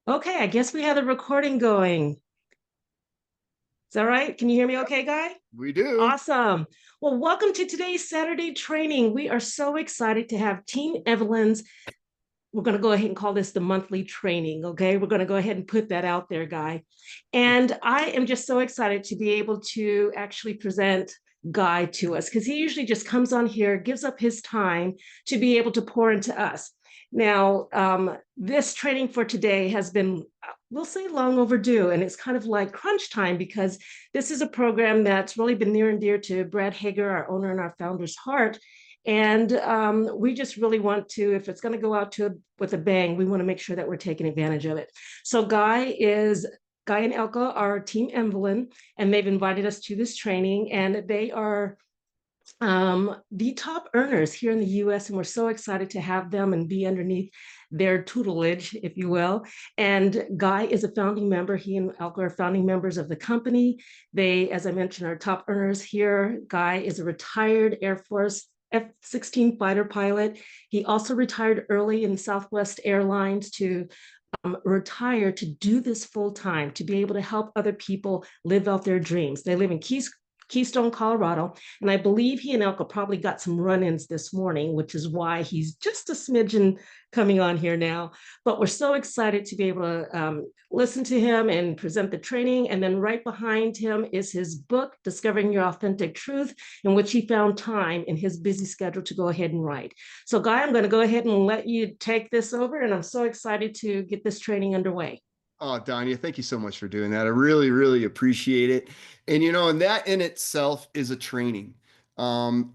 Okay, I guess we have the recording going. Is that right? Can you hear me Yep, okay, Guy? we do. Awesome. Well, welcome to today's Saturday training. We are so excited to have Team Evelyn's. We're going to go ahead and call this the monthly training. Okay. We're going to go ahead and put that out there, Guy. And I am just so excited to be able to actually present Guy to us because he usually just comes on here, gives up his time to be able to pour into us. Now, this training for today has been, we'll say, long overdue, and it's kind of like crunch time because this is a program that's really been near and dear to Brad Hager, our owner and our founder's heart. And we just really want to, if it's going to go out to with a bang, we want to make sure that we're taking advantage of it. So Guy and Elka are Team Evelyn, and they've invited us to this training, and they are the top earners here in the US, and we're so excited to have them and be underneath their tutelage, if you will. And Guy is a founding member. He and Alka are founding members of the company. They, as I mentioned, are top earners here. Guy is a retired Air Force F-16 fighter pilot. He also retired early in Southwest Airlines to retire to do this full time, to be able to help other people live out their dreams. They live in Keystone, Colorado. And I believe he and Elka probably got some run ins this morning, which is why he's just a smidgen coming on here now. But we're so excited to be able to listen to him and present the training. And then right behind him is his book, Discovering Your Authentic Truth, in which he found time in his busy schedule to go ahead and write. So, Guy, I'm going to go ahead and let you take this over. And I'm so excited to get this training underway. Oh, Danya, thank you so much for doing that. I really, really appreciate it. And that in itself is a training.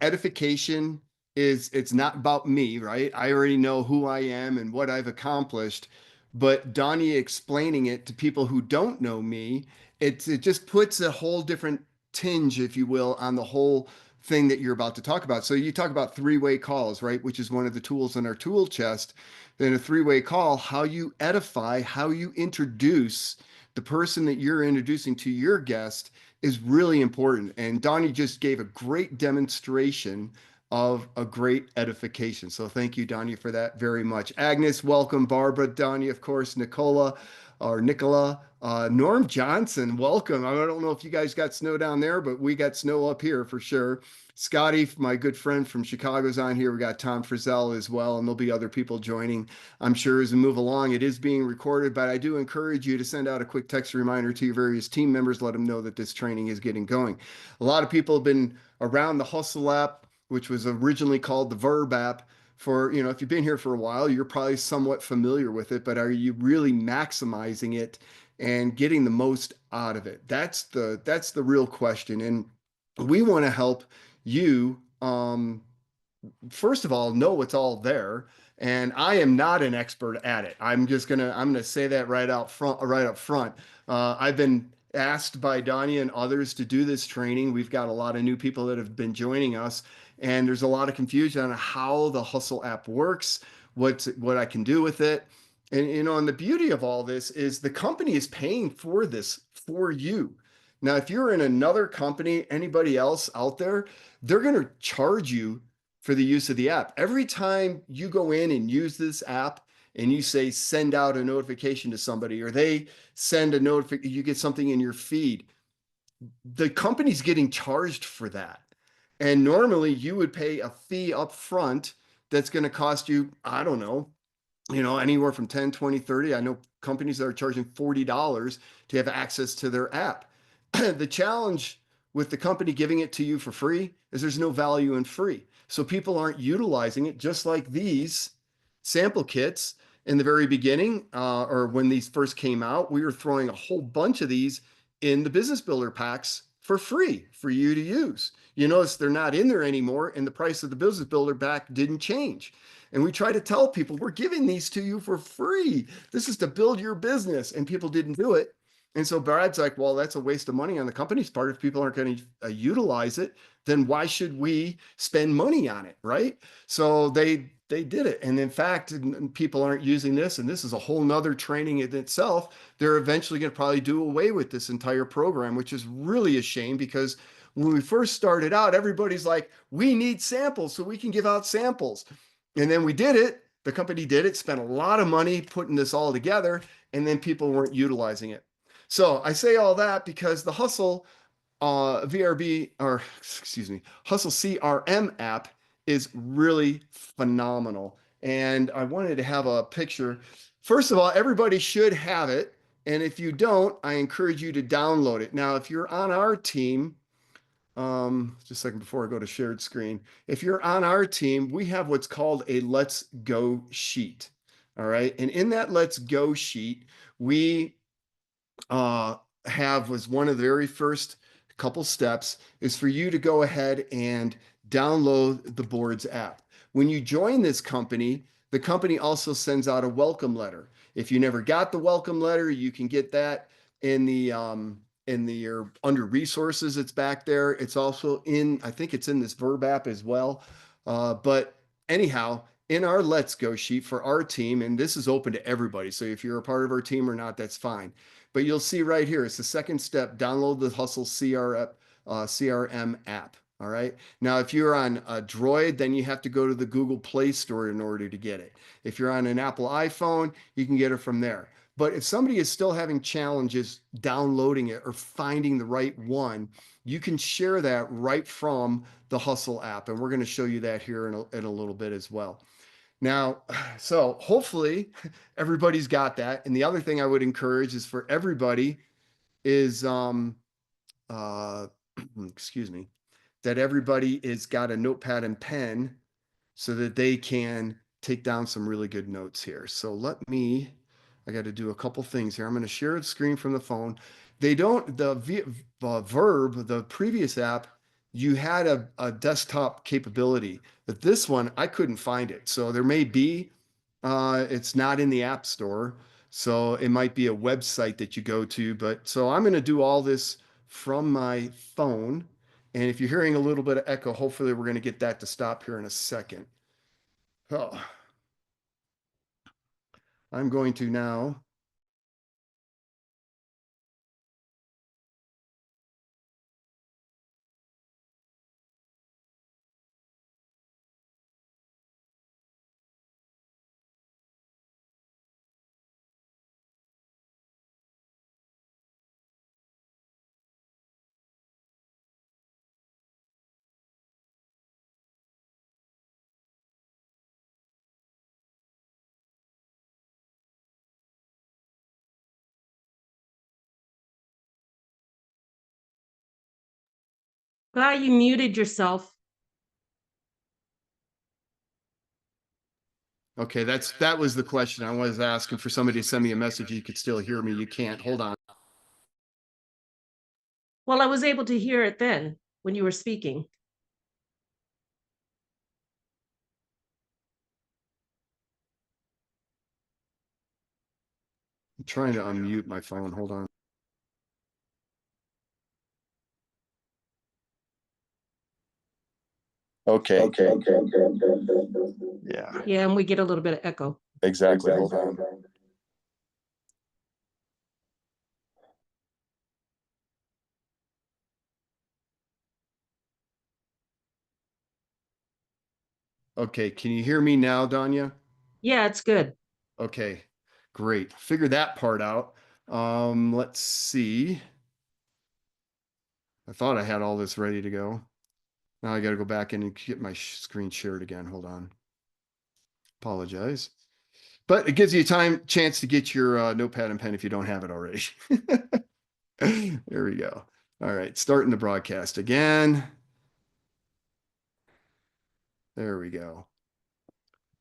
Edification it's not about me, right? I already know who I am and what I've accomplished. But Danya explaining it to people who don't know me, it just puts a whole different tinge, if you will, on the whole thing that you're about to talk about. So you talk about three-way calls, right? Which is one of the tools in our tool chest. Then a three-way call, how you edify, how you introduce the person that you're introducing to your guest is really important. And Donnie just gave a great demonstration of a great edification. So thank you, Donnie, for that very much. Agnes, welcome. Barbara, Donnie, of course, Nicola or Nicola, Norm Johnson, welcome. I don't know if you guys got snow down there, but we got snow up here for sure. Scotty, my good friend from Chicago's on here. We got Tom Frizzell as well, and there'll be other people joining, I'm sure, as we move along. It is being recorded, but I do encourage you to send out a quick text reminder to your various team members, let them know that this training is getting going. A lot of people have been around the Hussle app, which was originally called the Verb app. For, if you've been here for a while, you're probably somewhat familiar with it, but are you really maximizing it and getting the most out of it? That's the real question. And we want to help you, first of all, know what's all there. And I am not an expert at it. I'm gonna say that right up front. I've been asked by Donnie and others to do this training. We've got a lot of new people that have been joining us, and there's a lot of confusion on how the Hustle app works, what I can do with it. And the beauty of all this is the company is paying for this for you. Now, if you're in another company, anybody else out there, they're going to charge you for the use of the app. Every time you go in and use this app and you say send out a notification to somebody, or they send a notification, you get something in your feed, the company's getting charged for that. And normally you would pay a fee up front that's going to cost you, I don't know, anywhere from 10, 20, 30. I know companies that are charging $40 to have access to their app. The challenge with the company giving it to you for free is there's no value in free. So people aren't utilizing it, just like these sample kits in the very beginning, or when these first came out. We were throwing a whole bunch of these in the business builder packs for free for you to use. You notice they're not in there anymore, and the price of the business builder pack didn't change. And we try to tell people we're giving these to you for free. This is to build your business, and people didn't do it. And so Brad's like, well, that's a waste of money on the company's part. If people aren't going to utilize it, then why should we spend money on it, right? So they did it. And in fact, people aren't using this, and this is a whole nother training in itself. They're eventually going to probably do away with this entire program, which is really a shame because when we first started out, everybody's like, we need samples so we can give out samples. And then we did it. The company did it, spent a lot of money putting this all together, and then people weren't utilizing it. So I say all that because the Hussle VRB, or excuse me, Hussle CRM app is really phenomenal. And I wanted to have a picture. First of all, everybody should have it. And if you don't, I encourage you to download it. Now, if you're on our team, just a second before I go to shared screen, if you're on our team, we have what's called a Let's Go sheet. All right. And in that Let's Go sheet, we uh, have was one of the very first couple steps is for you to go ahead and download the boards app. When you join this company, the company also sends out a welcome letter. If you never got the welcome letter, you can get that in the your under resources. It's back there. It's also in, I think it's in this Verb app as well. But anyhow, in our Let's Go sheet for our team, and this is open to everybody. So if you're a part of our team or not, that's fine. But you'll see right here, it's the second step, download the Hussle CRM app. All right. Now, if you're on a Droid, then you have to go to the Google Play Store in order to get it. If you're on an Apple iPhone, you can get it from there. But if somebody is still having challenges downloading it or finding the right one, you can share that right from the Hussle app. And we're going to show you that here in a little bit as well. Now, so hopefully everybody's got that. And the other thing I would encourage is for everybody is uh excuse me, that everybody is got a notepad and pen so that they can take down some really good notes here. So I got to do a couple things here. I'm going to share a screen from the phone. They don't, the Verb, the previous app, you had a desktop capability, but this one, I couldn't find it. So there may be, it's not in the App Store. So it might be a website that you go to, but so I'm going to do all this from my phone. And if you're hearing a little bit of echo, hopefully we're going to get that to stop here in a second. Oh, I'm going to now. Glad you muted yourself. Okay, that was the question. I was asking for somebody to send me a message. You could still hear me. You can't. Hold on. Well, I was able to hear it then when you were speaking. I'm trying to unmute my phone. Hold on. Okay. Yeah, Yeah, and we get a little bit of echo. exactly. Hold on. Okay, can you hear me now, Danya? Yeah, it's good. Okay, great. Figure that part out. Let's see. I thought I had all this ready to go. Now I got to go back in and get my screen shared again. Hold on. Apologize. But it gives you a chance to get your notepad and pen if you don't have it already. There we go. All right, starting the broadcast again. There we go.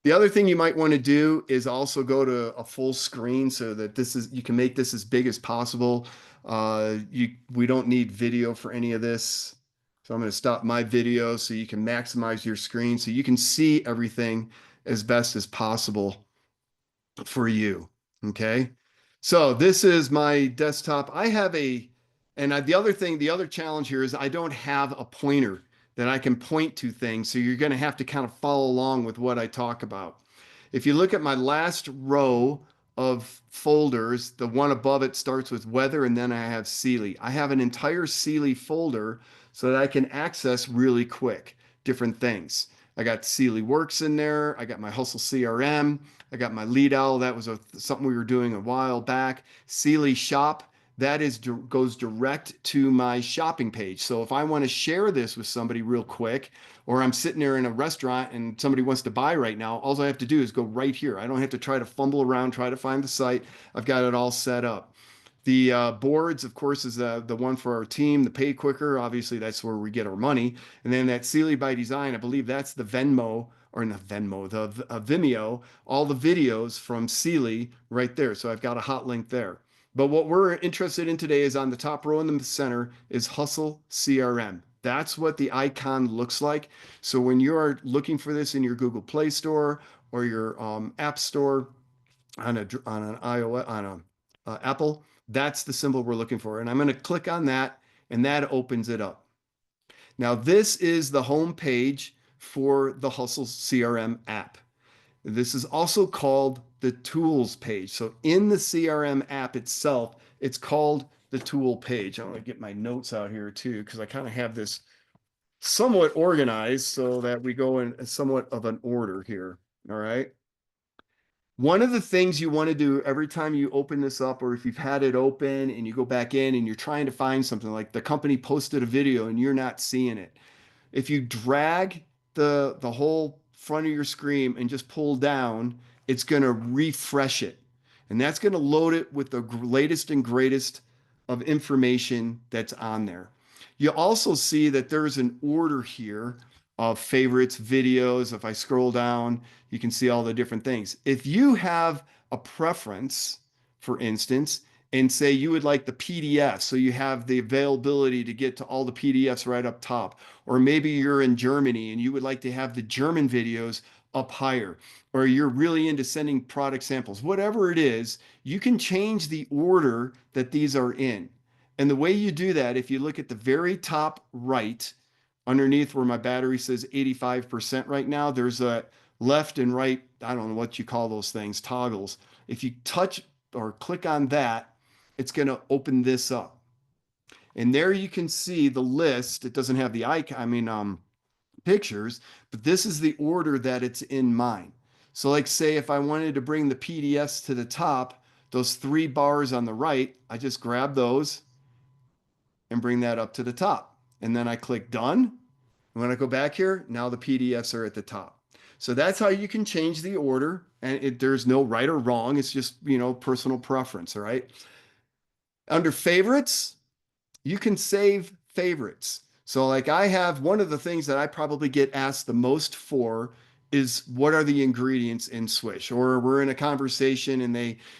The other thing you might want to do is also go to a full screen so that you can make this as big as possible. We don't need video for any of this. So I'm going to stop my video so you can maximize your screen so you can see everything as best as possible for you. Okay. So this is my desktop. The other challenge here is I don't have a pointer that I can point to things. So you're going to have to kind of follow along with what I talk about. If you look at my last row of folders, the one above it starts with weather, and then I have Sealy. I have an entire Sealy folder so that I can access really quick different things. I got Sealy Works in there. I got my Hussle CRM. I got my lead owl. That was something we were doing a while back. Sealy Shop. That is goes direct to my shopping page. So if I want to share this with somebody real quick, or I'm sitting there in a restaurant and somebody wants to buy right now, all I have to do is go right here. I don't have to try to fumble around, try to find the site. I've got it all set up. The boards, of course, is the one for our team. The Pay Quicker, obviously, that's where we get our money. And then that Sealy by Design, I believe that's the Venmo, or not Venmo, the Vimeo, all the videos from Sealy right there. So I've got a hot link there. But what we're interested in today is on the top row in the center is Hussle CRM. That's what the icon looks like. So when you are looking for this in your Google Play Store or your App Store, on an iOS on a Apple, that's the symbol we're looking for. And I'm going to click on that, and that opens it up. Now, this is the home page for the Hussle CRM app. This is also called the tools page. So in the CRM app itself, it's called the tool page. I'm going to get my notes out here too, because I kind of have this somewhat organized so that we go in somewhat of an order here. All right. One of the things you want to do every time you open this up, or if you've had it open and you go back in and you're trying to find something, like the company posted a video and you're not seeing it, if you drag the whole front of your screen and just pull down, it's going to refresh it. And that's going to load it with the latest and greatest of information that's on there. You also see that there's an order here of favorites, videos. If I scroll down, you can see all the different things. If you have a preference, for instance, and say you would like the PDF, so you have the availability to get to all the PDFs right up top, or maybe you're in Germany and you would like to have the German videos up higher, or you're really into sending product samples, whatever it is, you can change the order that these are in. And the way you do that, if you look at the very top right, underneath where my battery says 85% right now, there's a left and right, I don't know what you call those things, toggles. If you touch or click on that, it's going to open this up. And there you can see the list. It doesn't have the icon, pictures, but this is the order that it's in mine. So like say if I wanted to bring the PDFs to the top, those three bars on the right, I just grab those and bring that up to the top. And then I click done. And when I go back here, now the PDFs are at the top. So that's how you can change the order. And there's no right or wrong. It's just, personal preference. All right. Under favorites, you can save favorites. So like I have one of the things that I probably get asked the most for is what are the ingredients in Swish? Or we're in a conversation and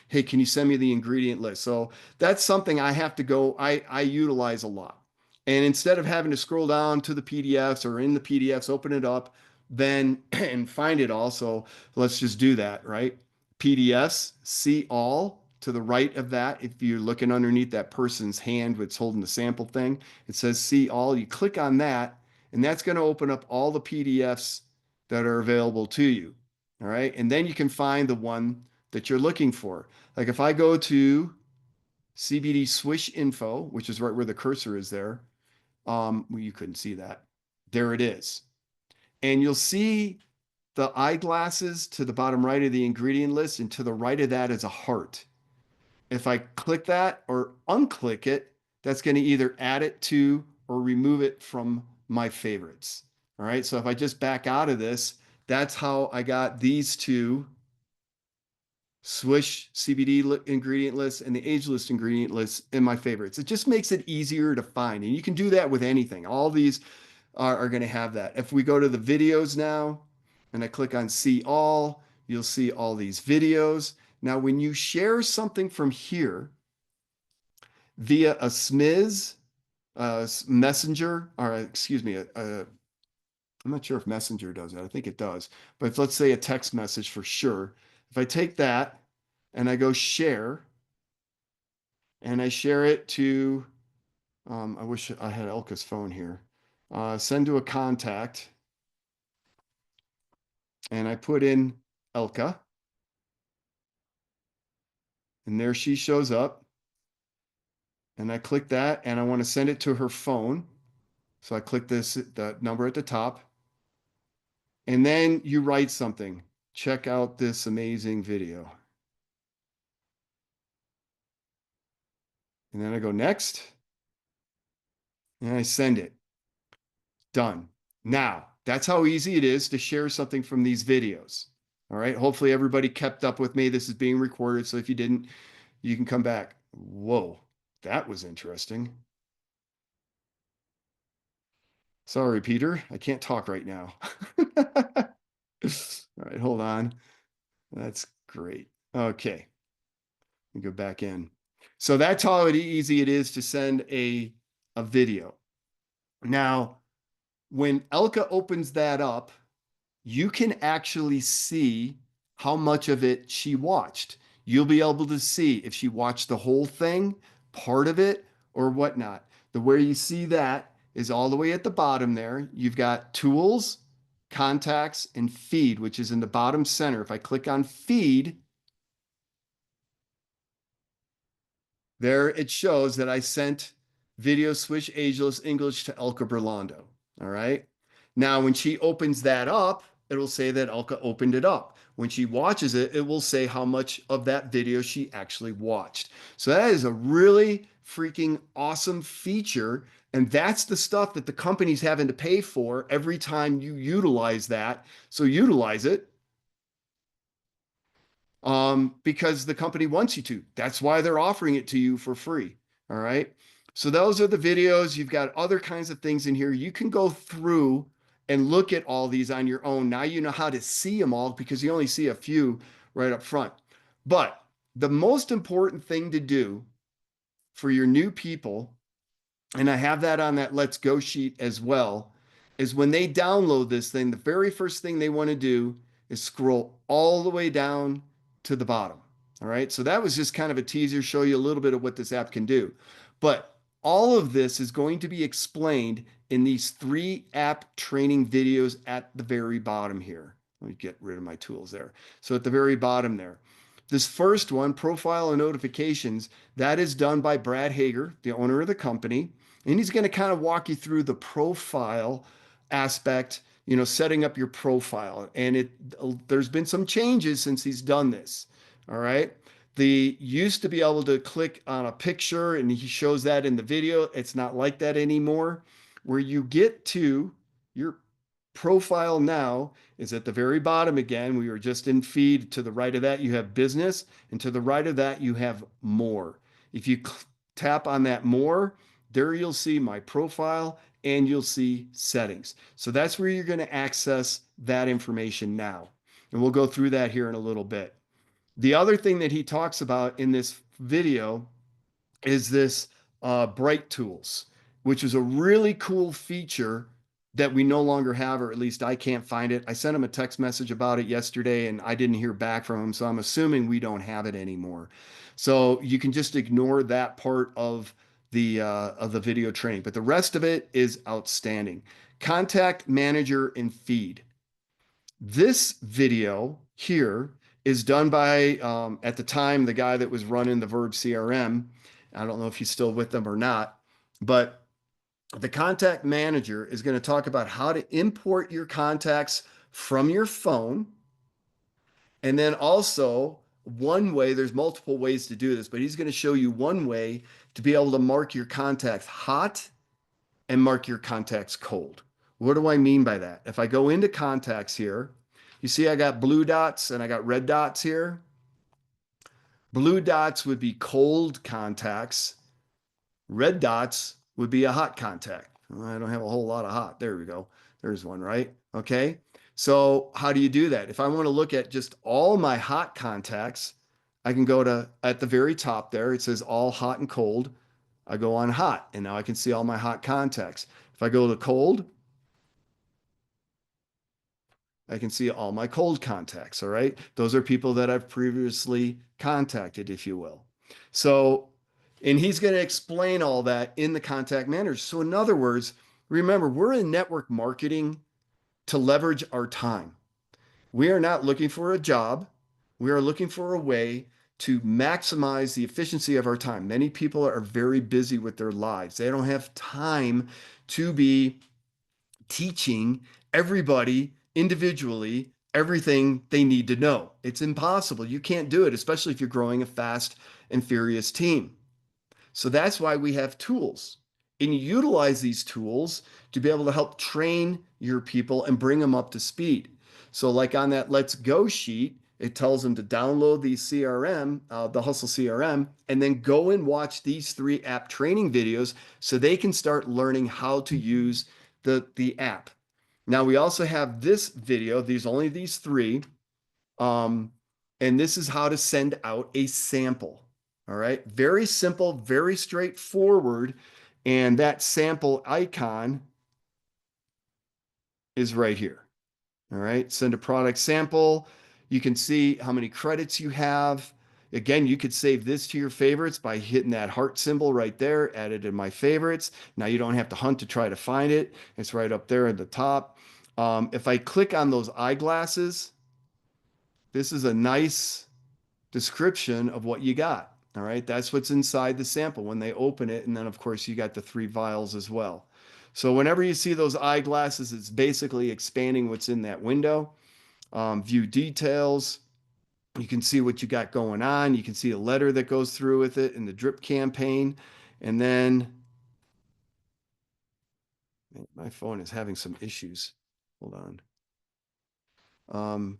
hey, can you send me the ingredient list? So that's something I have to go, I utilize a lot. And instead of having to scroll down to the PDFs or in the PDFs, open it up, then and find it all. So let's just do that, right? PDFs, see all to the right of that. If you're looking underneath that person's hand, that's holding the sample thing, it says see all. You click on that, and that's going to open up all the PDFs that are available to you. All right. And then you can find the one that you're looking for. Like if I go to CBD Swish info, which is right where the cursor is there, well, you couldn't see that. There it is. And you'll see the eyeglasses to the bottom right of the ingredient list, and to the right of that is a heart. If I click that or unclick it, that's going to either add it to or remove it from my favorites. All right. So if I just back out of this, that's how I got these two Swish CBD ingredient lists and the age list ingredient lists in my favorites. It just makes it easier to find. And you can do that with anything. All these are going to have that. If we go to the videos now and I click on see all, you'll see all these videos. Now, when you share something from here via a SMIS, messenger, or excuse me, I'm not sure if messenger does it. I think it does. But let's say a text message for sure. If I take that and I go share and I share it to, I wish I had Elka's phone here, send to a contact, and I put in Elka, and there she shows up. And I click that and I want to send it to her phone. So I click the number at the top. And then you write something. Check out this amazing video. And then I go next and I send it. Done. Now, that's how easy it is to share something from these videos. All right. Hopefully everybody kept up with me. This is being recorded. So if you didn't, you can come back. Whoa, that was interesting. Sorry, Peter. I can't talk right now. All right, hold on. That's great. Okay. Let me go back in. So that's how easy it is to send a video. Now, when Elka opens that up, you can actually see how much of it she watched. You'll be able to see if she watched the whole thing, part of it, or whatnot. The way you see that is all the way at the bottom there. You've got tools, contacts, and feed, which is in the bottom center. If I click on feed, there it shows that I sent video switch ageless English to Elka Berlando. All right. Now, when she opens that up, it will say that Elka opened it up. When she watches it, it will say how much of that video she actually watched. So that is a really freaking awesome feature. And that's the stuff that the company's having to pay for every time you utilize that. So utilize it because the company wants you to. That's why they're offering it to you for free. All right. So those are the videos. You've got other kinds of things in here. You can go through and look at all these on your own. Now you know how to see them all because you only see a few right up front. But the most important thing to do for your new people, and I have that on that Let's Go sheet as well, is when they download this thing, the very first thing they want to do is scroll all the way down to the bottom. All right. So that was just kind of a teaser, show you a little bit of what this app can do. But all of this is going to be explained in these 3 app training videos at the very bottom here. Let me get rid of my tools there. So at the very bottom there, this first one, profile and notifications, that is done by Brad Hager, the owner of the company. And he's going to kind of walk you through the profile aspect, setting up your profile. And there's been some changes since he's done this. All right. The used to be able to click on a picture and he shows that in the video. It's not like that anymore. Where you get to your profile now is at the very bottom again. We were just in feed. To the right of that, you have business, and to the right of that, you have more. If you tap on that more, there you'll see my profile and you'll see settings. So that's where you're going to access that information now. And we'll go through that here in a little bit. The other thing that he talks about in this video is this Bright Tools, which is a really cool feature that we no longer have, or at least I can't find it. I sent him a text message about it yesterday and I didn't hear back from him. So I'm assuming we don't have it anymore. So you can just ignore that part of the video training, but the rest of it is outstanding. Contact manager and feed. This video here is done by, at the time, the guy that was running the Verb CRM. I don't know if he's still with them or not, but the contact manager is going to talk about how to import your contacts from your phone. And then also, one way, there's multiple ways to do this, but he's going to show you one way to be able to mark your contacts hot and mark your contacts cold. What do I mean by that? If I go into contacts here, you see I got blue dots and I got red dots here. Blue dots would be cold contacts. Red dots would be a hot contact. Well, I don't have a whole lot of hot. There we go. There's one, right? Okay. So how do you do that? If I want to look at just all my hot contacts, I can go to at the very top there. It says all hot and cold. I go on hot and now I can see all my hot contacts. If I go to cold, I can see all my cold contacts. All right. Those are people that I've previously contacted, if you will. So, and he's going to explain all that in the contact manager. So, in other words, remember, we're in network marketing to leverage our time. We are not looking for a job. We are looking for a way to maximize the efficiency of our time. Many people are very busy with their lives. They don't have time to be teaching everybody individually everything they need to know. It's impossible. You can't do it, especially if you're growing a fast and furious team. So that's why we have tools. And you utilize these tools to be able to help train your people and bring them up to speed. So, like on that Let's Go sheet, it tells them to download the CRM, the Hussle CRM, and then go and watch these 3 app training videos so they can start learning how to use the app. Now, we also have this video, only these 3, um, and this is how to send out a sample. All right. Very simple, very straightforward. And that sample icon is right here. All right. Send a product sample. You can see how many credits you have. Again, you could save this to your favorites by hitting that heart symbol right there, add it in my favorites. Now you don't have to hunt to try to find it. It's right up there at the top. If I click on those eyeglasses, this is a nice description of what you got. All right. That's what's inside the sample when they open it. And then, of course, you got the 3 vials as well. So whenever you see those eyeglasses, it's basically expanding what's in that window. View details. You can see what you got going on. You can see a letter that goes through with it in the drip campaign. And then my phone is having some issues. Hold on. Um,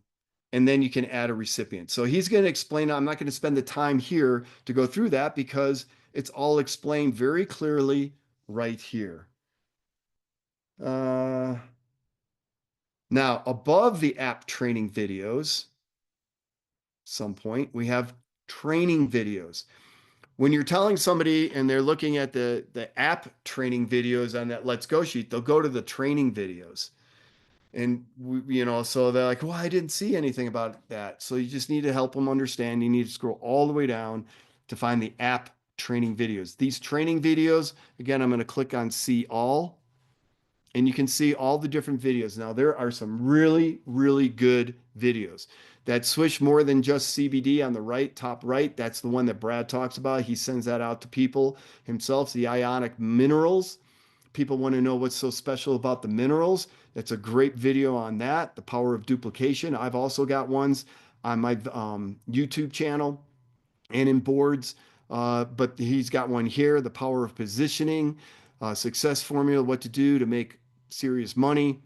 and then you can add a recipient. So he's going to explain. I'm not going to spend the time here to go through that because it's all explained very clearly right here. Now, above the app training videos, some point, we have training videos. When you're telling somebody and they're looking at the app training videos on that Let's Go sheet, they'll go to the training videos. And so they're like, well, I didn't see anything about that. So you just need to help them understand. You need to scroll all the way down to find the app training videos. These training videos, again, I'm going to click on see all, and you can see all the different videos. Now, there are some really, really good videos that switch more than just CBD on the right, top right. That's the one that Brad talks about. He sends that out to people himself, the ionic minerals. People want to know what's so special about the minerals. That's a great video on that. The power of duplication. I've also got ones on my YouTube channel and in boards. But he's got one here, the power of positioning, success formula, what to do to make serious money,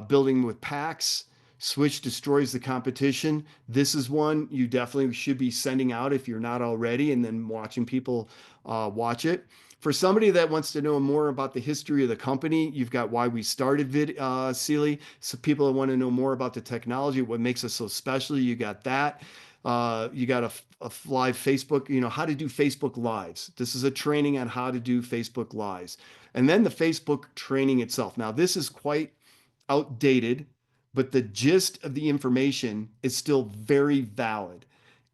building with packs. Switch destroys the competition. This is one you definitely should be sending out if you're not already, and then watching people watch it. For somebody that wants to know more about the history of the company, you've got why we started Sealy. So people that want to know more about the technology, what makes us so special, you got that. You got a live Facebook, how to do Facebook Lives. This is a training on how to do Facebook Lives. And then the Facebook training itself. Now, this is quite outdated, but the gist of the information is still very valid.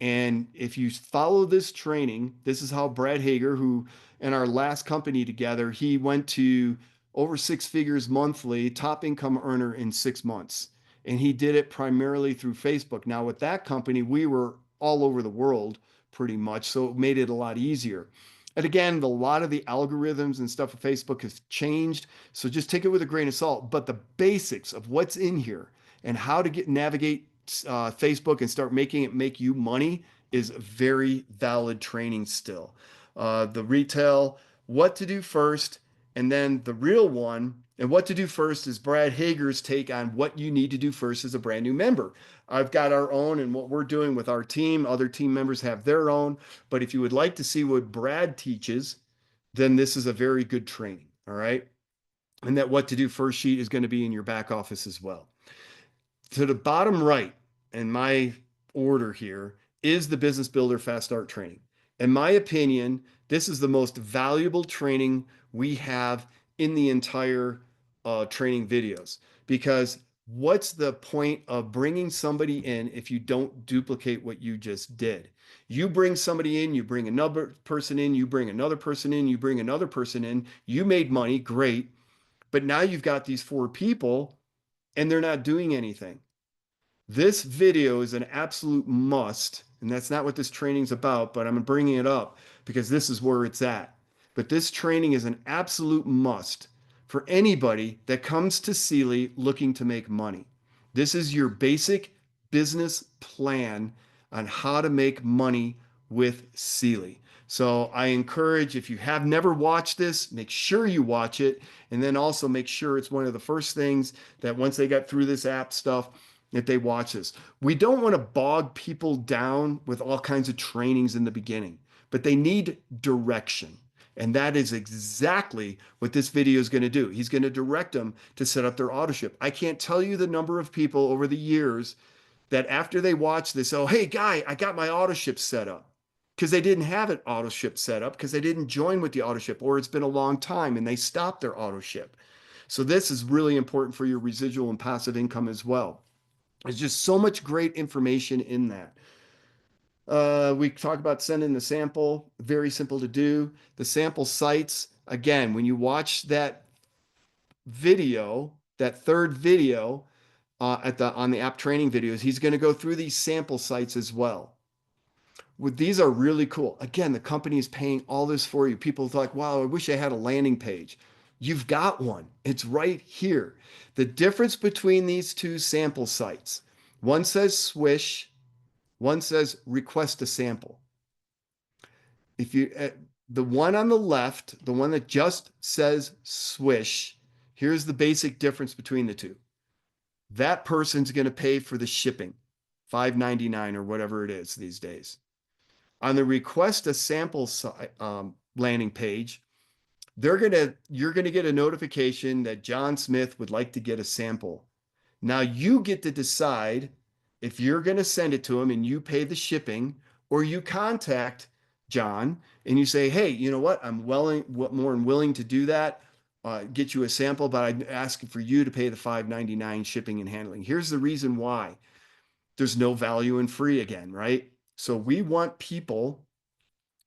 And if you follow this training, this is how Brad Hager, who in our last company together, he went to over 6 figures monthly, top income earner in 6 months. And he did it primarily through Facebook. Now, with that company, we were all over the world pretty much, so it made it a lot easier. And again, a lot of the algorithms and stuff of Facebook has changed, so just take it with a grain of salt. But the basics of what's in here and how to navigate Facebook and start making it make you money is very valid training still. The retail, what to do first, and then the real one. And what to do first is Brad Hager's take on what you need to do first as a brand new member. I've got our own and what we're doing with our team. Other team members have their own. But if you would like to see what Brad teaches, then this is a very good training. All right. And that what to do first sheet is going to be in your back office as well. To the bottom right in my order here is the Business Builder Fast Start training. In my opinion, this is the most valuable training we have in the entire training videos, because what's the point of bringing somebody in if you don't duplicate what you just did? You bring somebody in, you bring another person in, you bring another person in, you bring another person in, you made money, great. But now you've got these 4 people and they're not doing anything. This video is an absolute must, and that's not what this training's about, but I'm bringing it up because this is where it's at. But this training is an absolute must for anybody that comes to Sealy looking to make money. This is your basic business plan on how to make money with Sealy. So I encourage, if you have never watched this, make sure you watch it. And then also make sure it's one of the first things that once they got through this app stuff, that they watch this. We don't want to bog people down with all kinds of trainings in the beginning, but they need direction. And that is exactly what this video is going to do. He's going to direct them to set up their auto ship. I can't tell you the number of people over the years that after they watch this, oh, hey, guy, I got my auto ship set up. Because they didn't have an auto ship set up because they didn't join with the auto ship, or it's been a long time and they stopped their auto ship. So this is really important for your residual and passive income as well. There's just so much great information in that. We talk about sending the sample, very simple to do. The sample sites, again, when you watch that video, that third video on the app training videos, he's going to go through these sample sites as well. These are really cool. Again, the company is paying all this for you. People are like, wow, I wish I had a landing page. You've got one. It's right here. The difference between these two sample sites, one says Swish, one says request a sample. If you the one on the left, the one that just says Swish, here's the basic difference between the two. That person's going to pay for the shipping, $5.99 or whatever it is these days. On the request a sample landing page, you're gonna get a notification that John Smith would like to get a sample. Now you get to decide if you're going to send it to him and you pay the shipping, or you contact John and you say, hey, you know what? I'm more than willing to do that, get you a sample, but I'm asking for you to pay the $5.99 shipping and handling. Here's the reason why. There's no value in free again, right? So we want people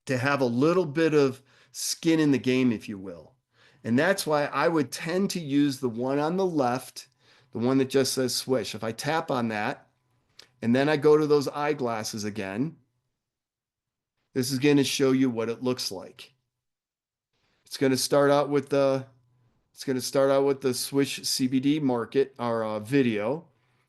to have a little bit of skin in the game, if you will. And that's why I would tend to use the one on the left, the one that just says Swish. If I tap on that, and then I go to those eyeglasses again, this is going to show you what it looks like. It's going to start out with the Swish CBD market or video,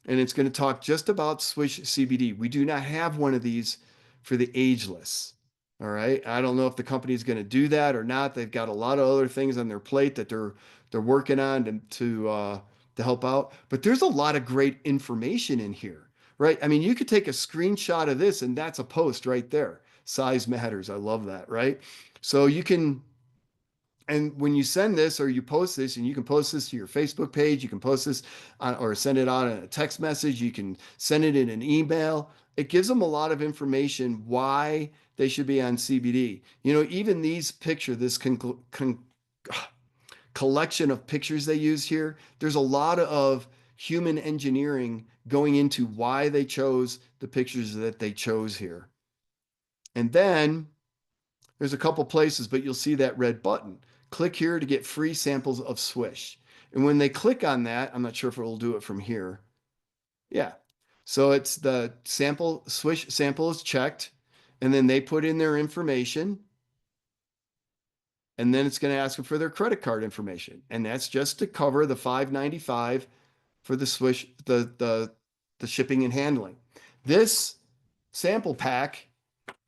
and it's going to talk just about Swish CBD. We do not have one of these for the ageless. All right. I don't know if the company is going to do that or not. They've got a lot of other things on their plate that they're working on to help out. But there's a lot of great information in here, right? I mean, you could take a screenshot of this and that's a post right there. Size matters. I love that, right? So you can, and when you send this or you post this, and you can post this to your Facebook page, you can post this on, or send it out in a text message, you can send it in an email. It gives them a lot of information why they should be on CBD. You know, even these picture, this collection of pictures they use here, there's a lot of human engineering going into why they chose the pictures that they chose here. And then there's a couple places, but you'll see that red button. Click here to get free samples of Swish. And when they click on that, I'm not sure if it will do it from here. Yeah. So it's the sample, Swish sample is checked, and then they put in their information, and then it's going to ask them for their credit card information. And that's just to cover the $5.95 for the Swish, the shipping and handling. This sample pack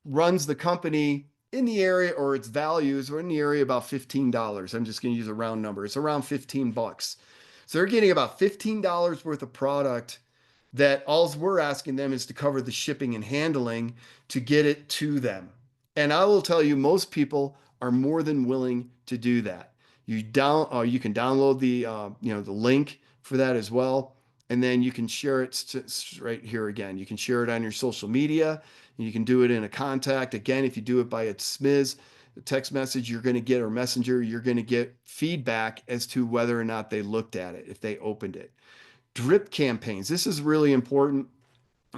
runs the company in the area, or its values are in the area about $15. I'm just going to use a round number. It's around 15 bucks. So they're getting about $15 worth of product that all we're asking them is to cover the shipping and handling to get it to them. And I will tell you, most people are more than willing to do that. You can download the link for that as well, and then you can share it right here again. You can share it on your social media. You can do it in a contact. Again, if you do it by a SMIS, a text message, you're going to get, or messenger, you're going to get feedback as to whether or not they looked at it, if they opened it. Drip campaigns. This is really important.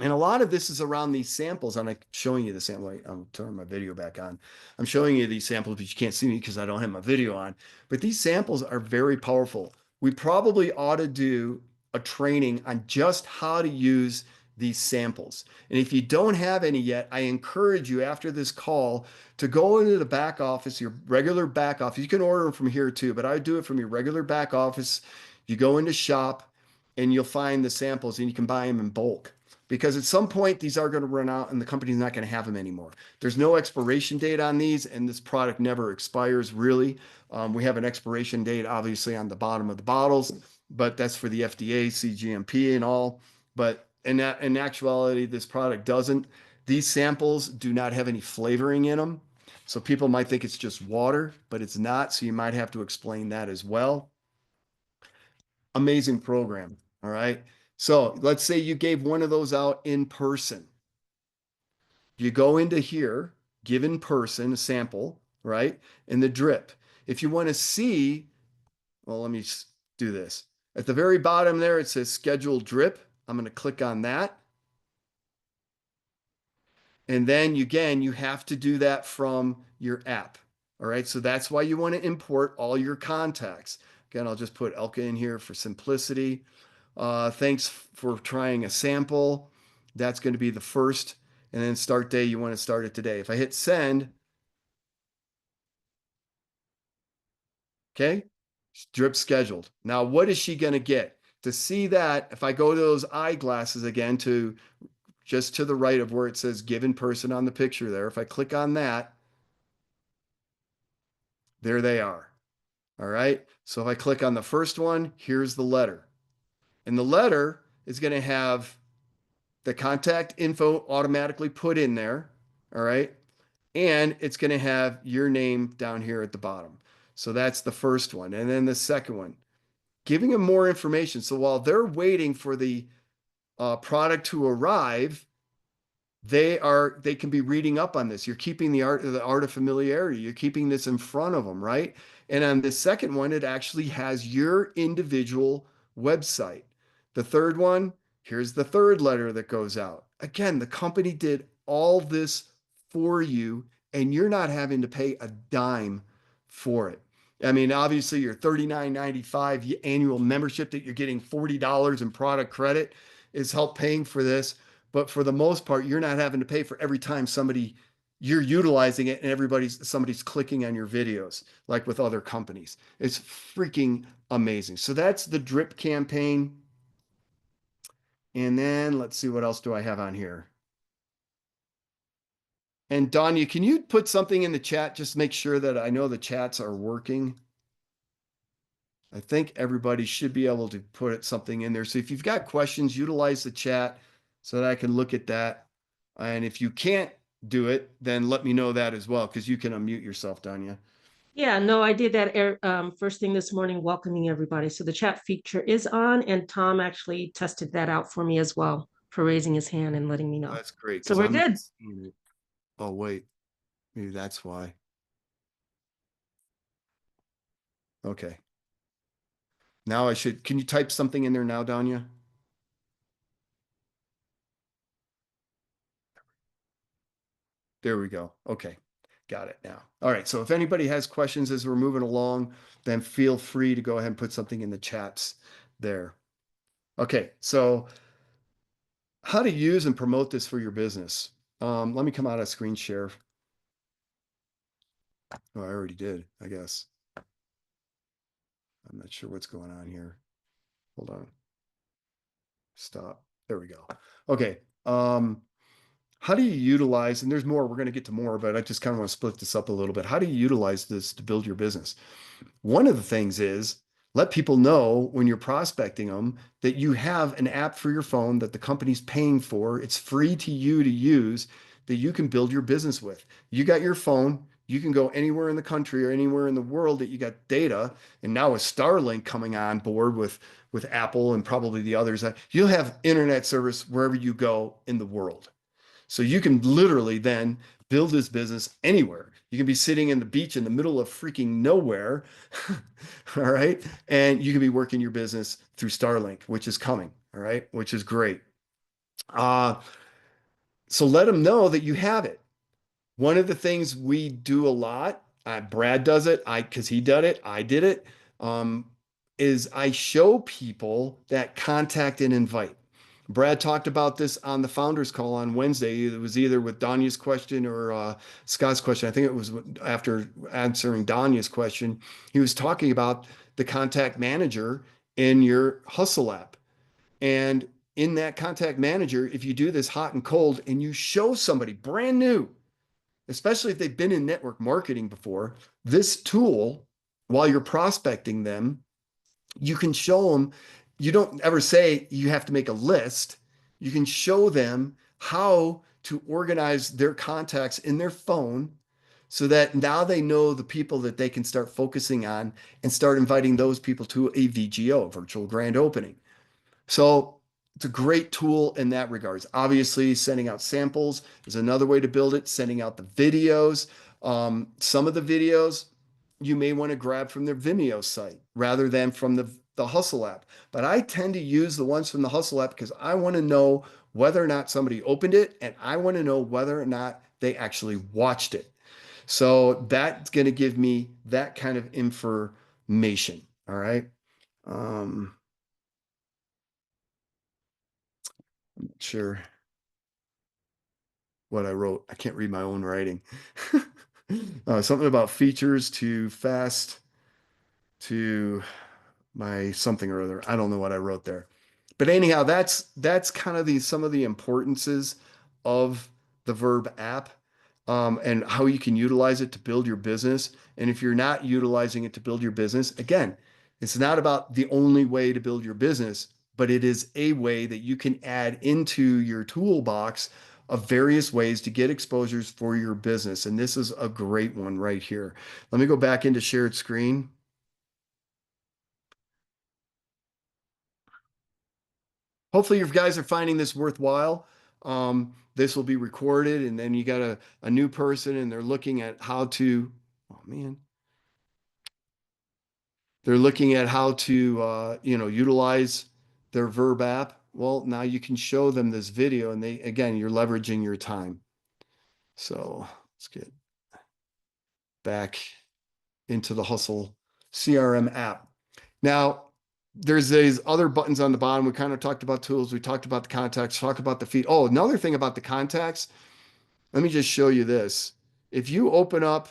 And a lot of this is around these samples. I'm showing you the sample. I'm turning my video back on. I'm showing you these samples, but you can't see me because I don't have my video on. But these samples are very powerful. We probably ought to do a training on just how to use these samples. And if you don't have any yet, I encourage you after this call to go into the back office, your regular back office. You can order them from here too, but I would do it from your regular back office. You go into shop, and you'll find the samples and you can buy them in bulk. Because at some point, these are going to run out and the company's not going to have them anymore. There's no expiration date on these, and this product never expires, really. We have an expiration date, obviously, on the bottom of the bottles, but that's for the FDA, CGMP, and all. But in actuality, this product doesn't. These samples do not have any flavoring in them. So people might think it's just water, but it's not. So you might have to explain that as well. Amazing program. All right. So let's say you gave one of those out in person. You go into here, give in person a sample, right? And the drip. If you want to see, well, let me do this. At the very bottom there, it says schedule drip. I'm going to click on that. And then again, you have to do that from your app. All right. So that's why you want to import all your contacts. Again, I'll just put Elka in here for simplicity. Thanks for trying a sample. That's going to be the first. And then start day, you want to start it today. If I hit send, okay, drip scheduled. Now, what is she going to get? To see that, if I go to those eyeglasses again to just to the right of where it says given person on the picture there, if I click on that, there they are. All right. So if I click on the first one, here's the letter. And the letter is going to have the contact info automatically put in there. All right. And it's going to have your name down here at the bottom. So that's the first one. And then the second one, giving them more information. So while they're waiting for the product to arrive, they can be reading up on this. You're keeping the art of familiarity. You're keeping this in front of them, right? And on the second one, it actually has your individual website. The third one, here's the third letter that goes out. Again, the company did all this for you, and you're not having to pay a dime for it. I mean, obviously, your $39.95 annual membership that you're getting $40 in product credit is help paying for this. But for the most part, you're not having to pay for every time you're utilizing it and somebody's clicking on your videos, like with other companies. It's freaking amazing. So that's the drip campaign. And then let's see, what else do I have on here? And Danya, can you put something in the chat? Just make sure that I know the chats are working. I think everybody should be able to put something in there. So if you've got questions, utilize the chat so that I can look at that. And if you can't do it, then let me know that as well, because you can unmute yourself, Danya. Yeah, no, I did that first thing this morning, welcoming everybody. So the chat feature is on, and Tom actually tested that out for me as well for raising his hand and letting me know. That's great, So because we're I'm not good. seeing it. Oh, wait. Maybe that's why. Okay. Now can you type something in there now, Danya? There we go. Okay. Got it now. All right. So if anybody has questions as we're moving along, then feel free to go ahead and put something in the chats there. Okay. So how to use and promote this for your business. Let me come out of screen share. Oh, I already did, I guess. I'm not sure what's going on here. Hold on. Stop. There we go. Okay. How do you utilize, and there's more, we're going to get to more, but I just kind of want to split this up a little bit. How do you utilize this to build your business? One of the things is let people know when you're prospecting them that you have an app for your phone that the company's paying for. It's free to you to use that you can build your business with. You got your phone, you can go anywhere in the country or anywhere in the world that you got data. And now with Starlink coming on board with Apple and probably the others, you'll have internet service wherever you go in the world. So you can literally then build this business anywhere. You can be sitting in the beach in the middle of freaking nowhere. All right. And you can be working your business through Starlink, which is coming. All right. Which is great. Uh, so let them know that you have it. One of the things we do a lot, Brad does it, because he did it, I did it, um, is I show people that contact and invite. Brad talked about this on the founders call on Wednesday. It was either with Danya's question or Scott's question. I think it was after answering Danya's question. He was talking about the contact manager in your Hussle app. And in that contact manager, if you do this hot and cold and you show somebody brand new, especially if they've been in network marketing before, this tool, while you're prospecting them, you can show them, you don't ever say you have to make a list. You can show them how to organize their contacts in their phone so that now they know the people that they can start focusing on and start inviting those people to a VGO, virtual grand opening. So it's a great tool in that regards. Obviously, sending out samples is another way to build it, sending out the videos. Some of the videos you may want to grab from their Vimeo site rather than from the Hussle app. But I tend to use the ones from the Hussle app because I want to know whether or not somebody opened it and I want to know whether or not they actually watched it. So that's going to give me that kind of information. All right. Um, I'm not sure what I wrote. I can't read my own writing. Something about features to fast to my something or other. I don't know what I wrote there. But anyhow, that's kind of the some of the importances of the Verb app, and how you can utilize it to build your business. And if you're not utilizing it to build your business, again, it's not about the only way to build your business, but it is a way that you can add into your toolbox of various ways to get exposures for your business. And this is a great one right here. Let me go back into shared screen. Hopefully you guys are finding this worthwhile. This will be recorded, and then you got a new person and they're looking at how to, oh man, they're looking at how to, utilize their Verb app. Well, now you can show them this video and they, again, you're leveraging your time. So let's get back into the Hussle CRM app. Now, there's these other buttons on the bottom. We kind of talked about tools. We talked about the contacts, talk about the feed. Oh, another thing about the contacts, let me just show you this. If you open up,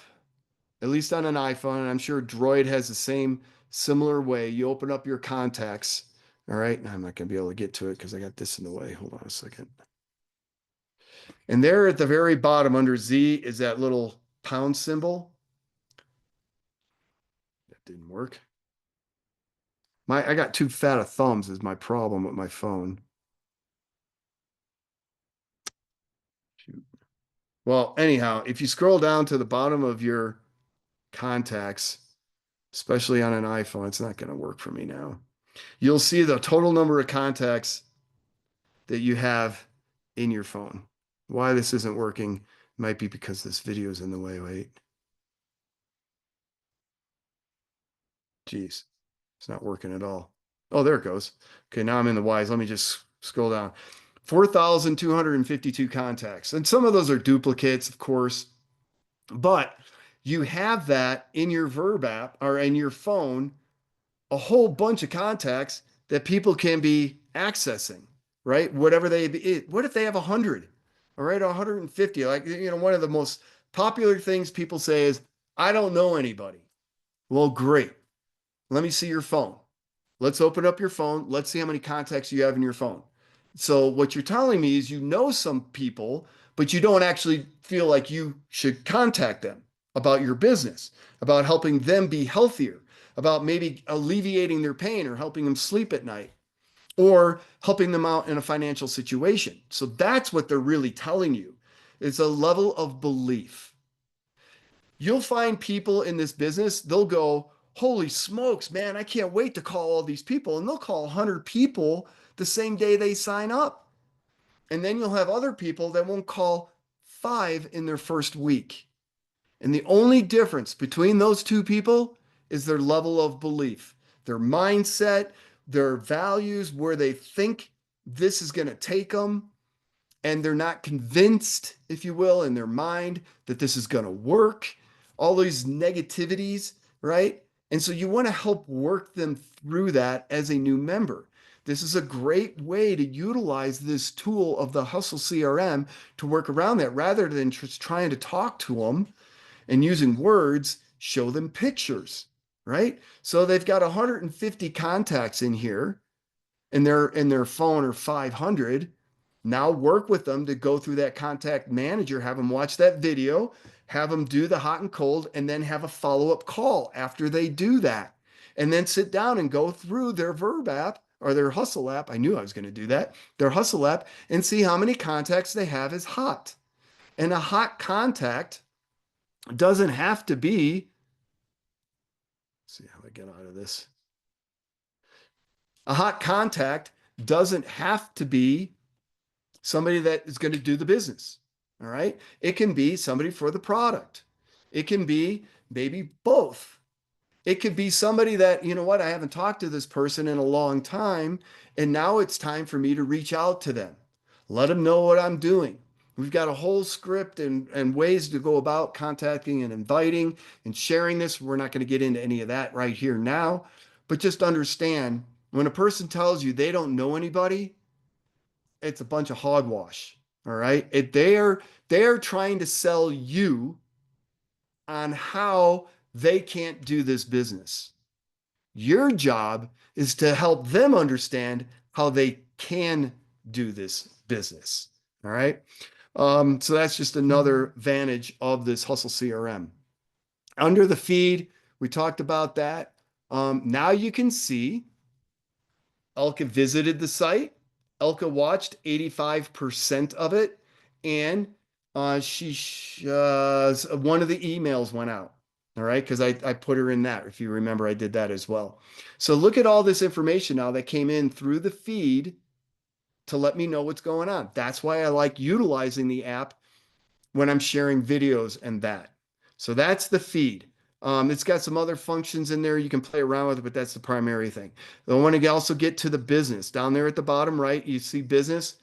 at least on an iPhone, and I'm sure Droid has the same similar way, you open up your contacts. All right. I'm not going to be able to get to it because I got this in the way. Hold on a second. And there at the very bottom under Z is that little pound symbol. That didn't work. I got too fat of thumbs is my problem with my phone. Shoot. Well, anyhow, if you scroll down to the bottom of your contacts, especially on an iPhone, it's not going to work for me now. You'll see the total number of contacts that you have in your phone. Why this isn't working might be because this video is in the way. Wait. Geez, it's not working at all. Oh, there it goes. Okay, now I'm in the Y's. Let me just scroll down. 4,252 contacts. And some of those are duplicates, of course, but you have that in your Verb app or in your phone, a whole bunch of contacts that people can be accessing, right? Whatever they be. What if they have 100? All right, 150. Like, one of the most popular things people say is, I don't know anybody. Well, great. Let me see your phone. Let's open up your phone. Let's see how many contacts you have in your phone. So what you're telling me is you know some people, but you don't actually feel like you should contact them about your business, about helping them be healthier, about maybe alleviating their pain or helping them sleep at night or helping them out in a financial situation. So that's what they're really telling you. It's a level of belief. You'll find people in this business, they'll go, holy smokes, man, I can't wait to call all these people. And they'll call 100 people the same day they sign up. And then you'll have other people that won't call 5 in their first week. And the only difference between those two people is their level of belief, their mindset, their values, where they think this is going to take them. And they're not convinced, if you will, in their mind that this is going to work, all these negativities, right? And so you want to help work them through that as a new member. This is a great way to utilize this tool of the Hussle CRM to work around that rather than just trying to talk to them and using words, show them pictures, right? So they've got 150 contacts in here. and their phone are 500, now work with them to go through that contact manager, have them watch that video, have them do the hot and cold, and then have a follow-up call after they do that. And then sit down and go through their Verb app or their Hussle app. I knew I was going to do that. Their Hussle app and see how many contacts they have as hot. And a hot contact doesn't have to be, let's see how I get out of this. A hot contact doesn't have to be somebody that is going to do the business. All right. It can be somebody for the product. It can be maybe both. It could be somebody that, you know what, I haven't talked to this person in a long time, and now it's time for me to reach out to them, let them know what I'm doing. We've got a whole script and ways to go about contacting and inviting and sharing this. We're not going to get into any of that right here now, but just understand when a person tells you they don't know anybody, it's a bunch of hogwash. All right. They're trying to sell you on how they can't do this business. Your job is to help them understand how they can do this business. All right. So that's just another advantage of this Hussle CRM. Under the feed, we talked about that. Now you can see Elka visited the site. Elka watched 85% of it, and one of the emails went out. All right, because I put her in that. If you remember, I did that as well. So look at all this information now that came in through the feed to let me know what's going on. That's why I like utilizing the app when I'm sharing videos and that. So that's the feed. It's got some other functions in there you can play around with, but that's the primary thing. I want to also get to the business. Down there at the bottom right, you see business.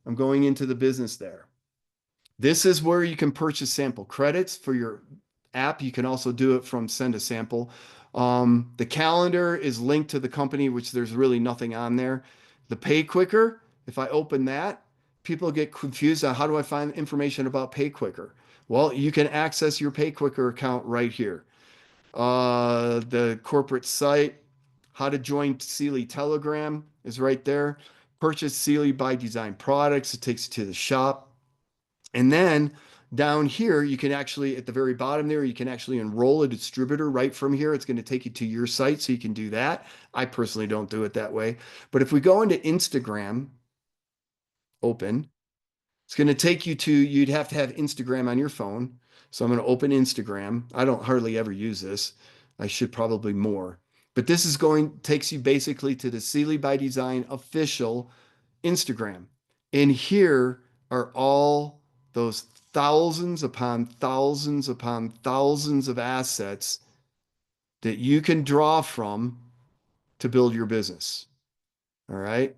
I'm going into the business there. This is where you can purchase sample credits for your app. You can also do it from send a sample. The calendar is linked to the company, which there's really nothing on there. The pay quicker, if I open that, people get confused on how do I find information about pay quicker. Well, you can access your pay quicker account right here. The corporate site, how to join Sealy Telegram is right there. Purchase Sealy by Design products. It takes you to the shop. And then down here, you can actually, at the very bottom there, you can actually enroll a distributor right from here. It's going to take you to your site, so you can do that. I personally don't do it that way. But if we go into Instagram, open, it's going to take you to, you'd have to have Instagram on your phone. So I'm going to open Instagram. I don't hardly ever use this. I should probably more. But this is takes you basically to the Sealy by Design official Instagram. And here are all those thousands upon thousands upon thousands of assets that you can draw from to build your business. All right.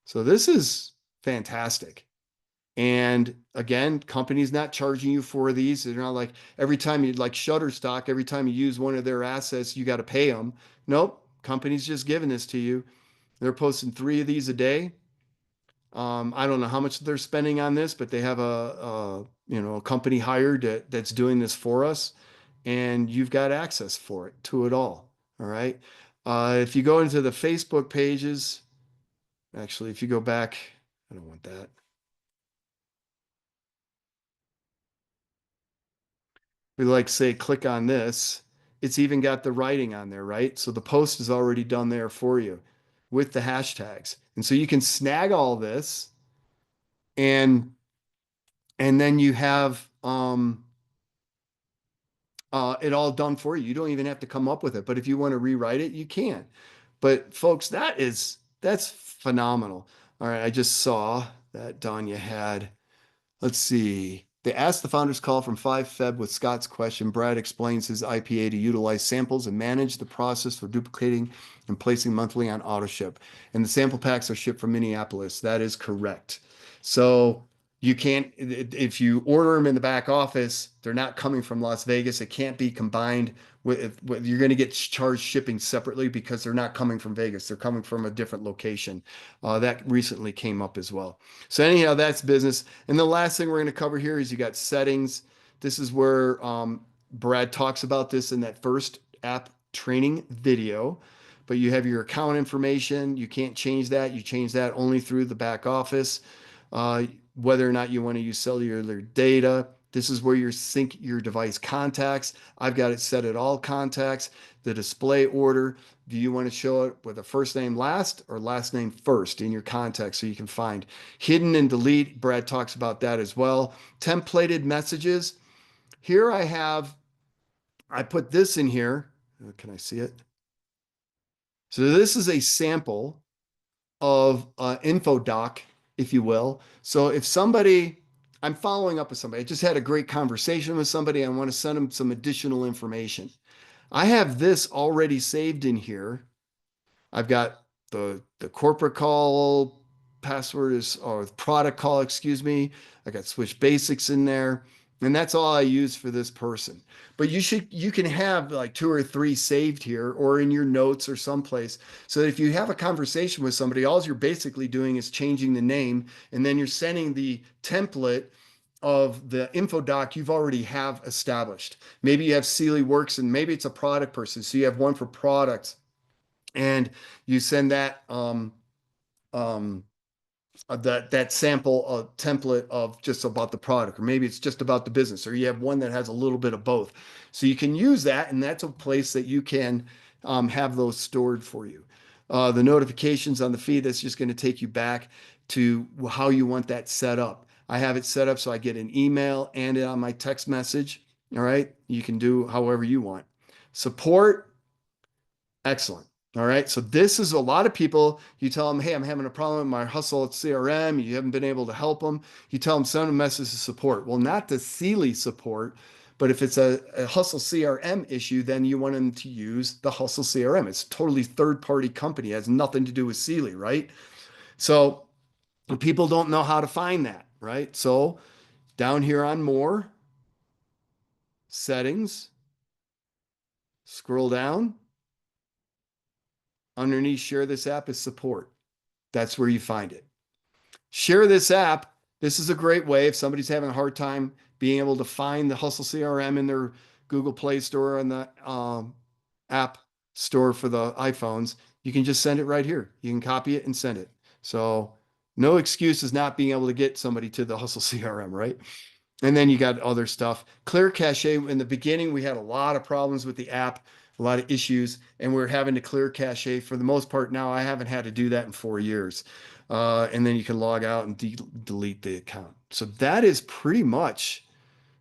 So this is fantastic. And again, companies not charging you for these. They're not like every time you like Shutterstock, every time you use one of their assets, you got to pay them. Nope. Company's just giving this to you. They're posting 3 of these a day. I don't know how much they're spending on this, but they have a company hired that's doing this for us, and you've got access for it to it all. All right. If you go into the Facebook pages, actually, if you go back, I don't want that. We like say click on this. It's even got the writing on there, right? So the post is already done there for you with the hashtags, and so you can snag all this and then you have it all done for you. You don't even have to come up with it. But if you want to rewrite it, you can. But folks, that's phenomenal. All right, I just saw that Danya had. Let's see. They asked the founders call from 5 Feb with Scott's question. Brad explains his IPA to utilize samples and manage the process for duplicating and placing monthly on auto ship. And the sample packs are shipped from Minneapolis. That is correct. So you can't, if you order them in the back office, they're not coming from Las Vegas. It can't be combined with you're going to get charged shipping separately because they're not coming from Vegas. They're coming from a different location. That recently came up as well. So anyhow, that's business. And the last thing we're going to cover here is you got settings. This is where Brad talks about this in that first app training video. but you have your account information. You can't change that. You change that only through the back office. Uh, Whether or not you want to use cellular data. This is where you sync your device contacts. I've got it set at all contacts. The display order. Do you want to show it with a first name last or last name first in your contacts so you can find hidden and delete? Brad talks about that as well. Templated messages. Here I put this in here. Can I see it? So this is a sample of info doc, if you will. So if I'm following up with somebody, I just had a great conversation with somebody, I want to send them some additional information. I have this already saved in here. I've got the corporate call password is or product call, excuse me. I got switch basics in there. And that's all I use for this person. But you can have like two or three saved here or in your notes or someplace. So that if you have a conversation with somebody, all you're basically doing is changing the name and then you're sending the template of the info doc you've already have established. Maybe you have Sealy Works and maybe it's a product person. So you have one for products and you send that um, that sample template of just about the product, or maybe it's just about the business, or you have one that has a little bit of both. So you can use that, and that's a place that you can have those stored for you. The notifications on the feed, that's just going to take you back to how you want that set up. I have it set up so I get an email and it on my text message. All right. You can do however you want. Support. Excellent. All right. So this is a lot of people. You tell them, hey, I'm having a problem with my Hussle CRM. You haven't been able to help them. You tell them, send a message of support. Well, not the Sealy support, but if it's a Hussle CRM issue, then you want them to use the Hussle CRM. It's a totally third-party company. It has nothing to do with Sealy, right? So people don't know how to find that, right? So down here on more, settings, scroll down. Underneath share this app is support. That's where you find it. Share this app. This is a great way if somebody's having a hard time being able to find the Hussle CRM in their Google Play Store and the App Store for the iPhones. You can just send it right here. You can copy it and send it. So no excuses not being able to get somebody to the Hussle CRM, right? And then you got other stuff. Clear cache. In the beginning, we had a lot of problems with the app, a lot of issues, and we're having to clear cache. For the most part now, I haven't had to do that in 4 years. And then you can log out and delete the account. So that is pretty much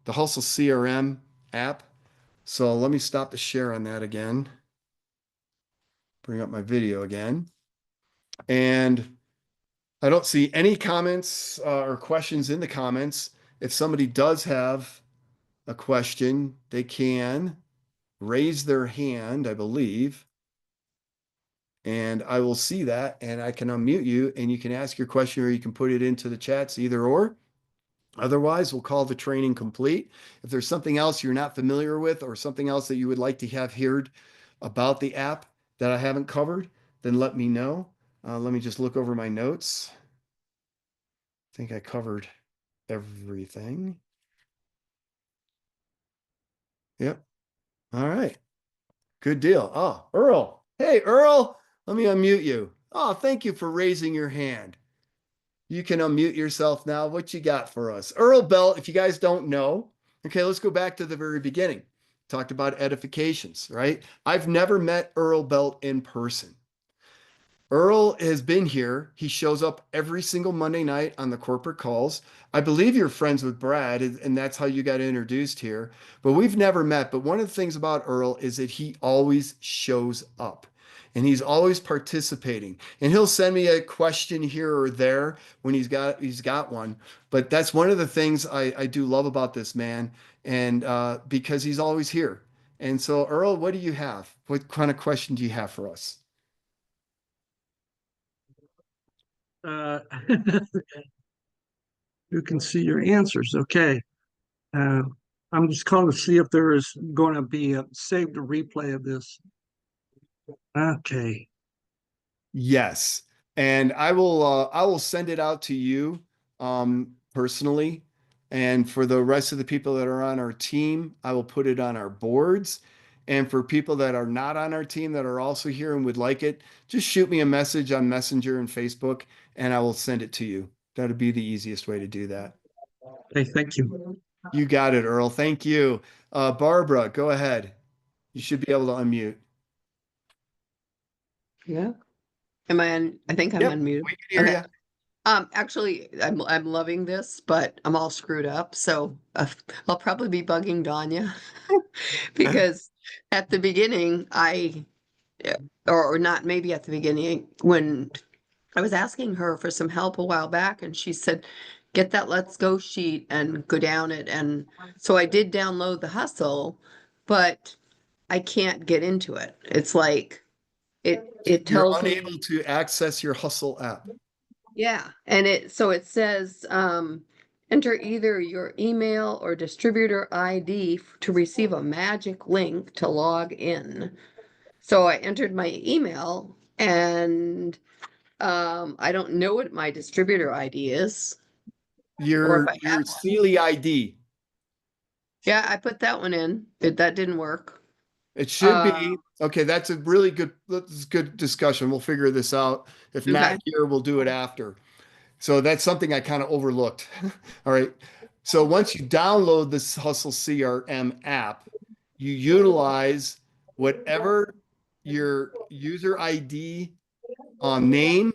the Hustle CRM app. So let me stop the share on that again. Bring up my video again. And I don't see any comments or questions in the comments. If somebody does have a question, they can raise their hand, I believe, and I will see that and I can unmute you and you can ask your question or you can put it into the chats, either or. Otherwise, we'll call the training complete. If there's something else you're not familiar with or something else that you would like to have heard about the app that I haven't covered, then let me know. Let me just look over my notes. I think I covered everything. Yep. All right. Good deal. Oh, Earl. Hey, Earl. Let me unmute you. Oh, thank you for raising your hand. You can unmute yourself now. What you got for us? Earl Belt, if you guys don't know, okay, let's go back to the very beginning. Talked about edifications, right? I've never met Earl Belt in person. Earl has been here. He shows up every single Monday night on the corporate calls. I believe you're friends with Brad, and that's how you got introduced here. But we've never met. But one of the things about Earl is that he always shows up and he's always participating. And he'll send me a question here or there when he's got one. But that's one of the things I do love about this man, and because he's always here. And so, Earl, what do you have? What kind of question do you have for us? uh, you can see your answers. Okay. Uh, I'm just calling to see if there is going to be a saved a replay of this. Okay. Yes. And I will send it out to you personally. And for the rest of the people that are on our team, I will put it on our boards. And for people that are not on our team that are also here and would like it, just shoot me a message on Messenger and Facebook, and I will send it to you. That'd be the easiest way to do that. Okay, thank you. You got it, Earl. Thank you. Barbara, go ahead. You should be able to unmute. Yeah. Am I on? I think I'm Yep, unmuted. we can hear Okay. you. Actually, I'm loving this, but I'm all screwed up, so I'll probably be bugging Danya because at the beginning, or not maybe at the beginning, when I was asking her for some help a while back, and she said, "Get that Let's Go sheet and go down it." And so I did download the Hustle, but I can't get into it. It's like it You're tells unable me. to access your Hussle app. Yeah, and it says enter either your email or distributor ID to receive a magic link to log in. So I entered my email and I don't know what my distributor ID is or if Your I your have one. Sealy ID. Yeah, I put that one in. That didn't work. It should Uh, be okay. That's a really good discussion. We'll figure this out. If not okay. here, we'll do it after. So that's something I kind of overlooked. All right. So once you download this Hustle CRM app, you utilize whatever your user ID name.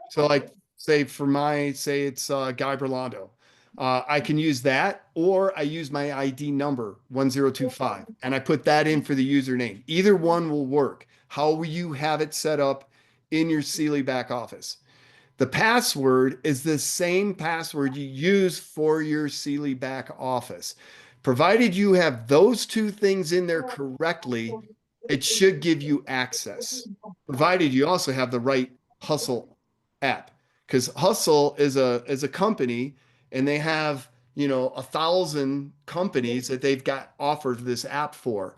So like say for my say it's Guy Berlando. I can use that or I use my ID number 1025 and I put that in for the username. Either one will work. How you have it set up in your Sealy back office. The password is the same password you use for your Sealy back office. Provided you have those two things in there correctly, it should give you access. Provided you also have the right Hustle app. Because Hustle is a company and they have, 1,000 companies that they've got offered this app for.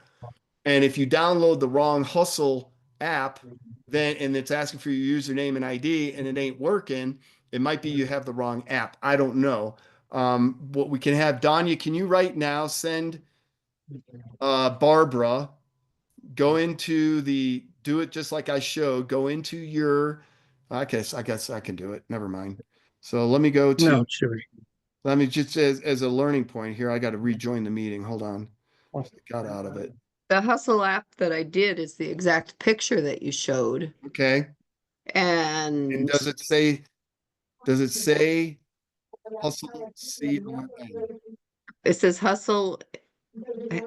And if you download the wrong Hustle app, then and it's asking for your username and ID and it ain't working, it might be you have the wrong app. I don't know. What we can have, Danya, can you right now send Barbara, go into do it just like I showed, go into your, I guess I can do it. Never mind. So let me go to, No, Sherry. let me just as a learning point here, I got to rejoin the meeting. Hold on. Got out of it. The Hustle app that I did is the exact picture that you showed. Okay. And And does it say Hustle CRM? it says Hustle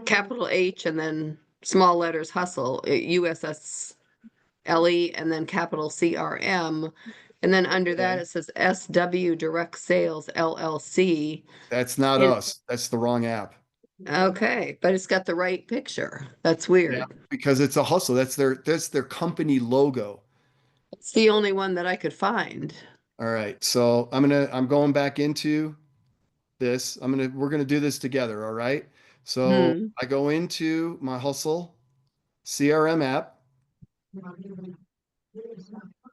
capital H and then small letters Hustle, USSLE, and then capital CRM. And then under that, Okay. it says SW Direct Sales LLC. That's not And us. That's the wrong app. okay, but it's got the right picture. That's Yeah. weird. Because it's a hustle. That's their company logo. It's the only one that I could find. All right. So I'm going back into this. We're gonna do this together. All right. So Hmm. I go into my Hustle CRM app.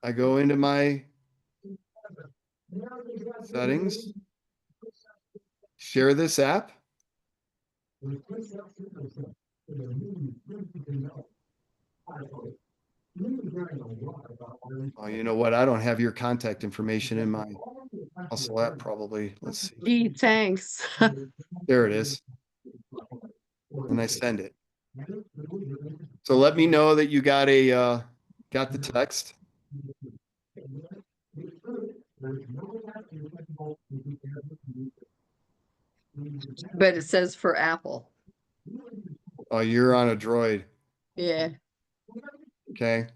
I go into my settings, share this app. Oh, you know what? I don't have your contact information in my Hustle app, probably. Let's see. Gee, thanks. There it is. And I send it. So let me know that you got the text. But it says for Apple. Oh, you're on a Droid. Yeah. Okay.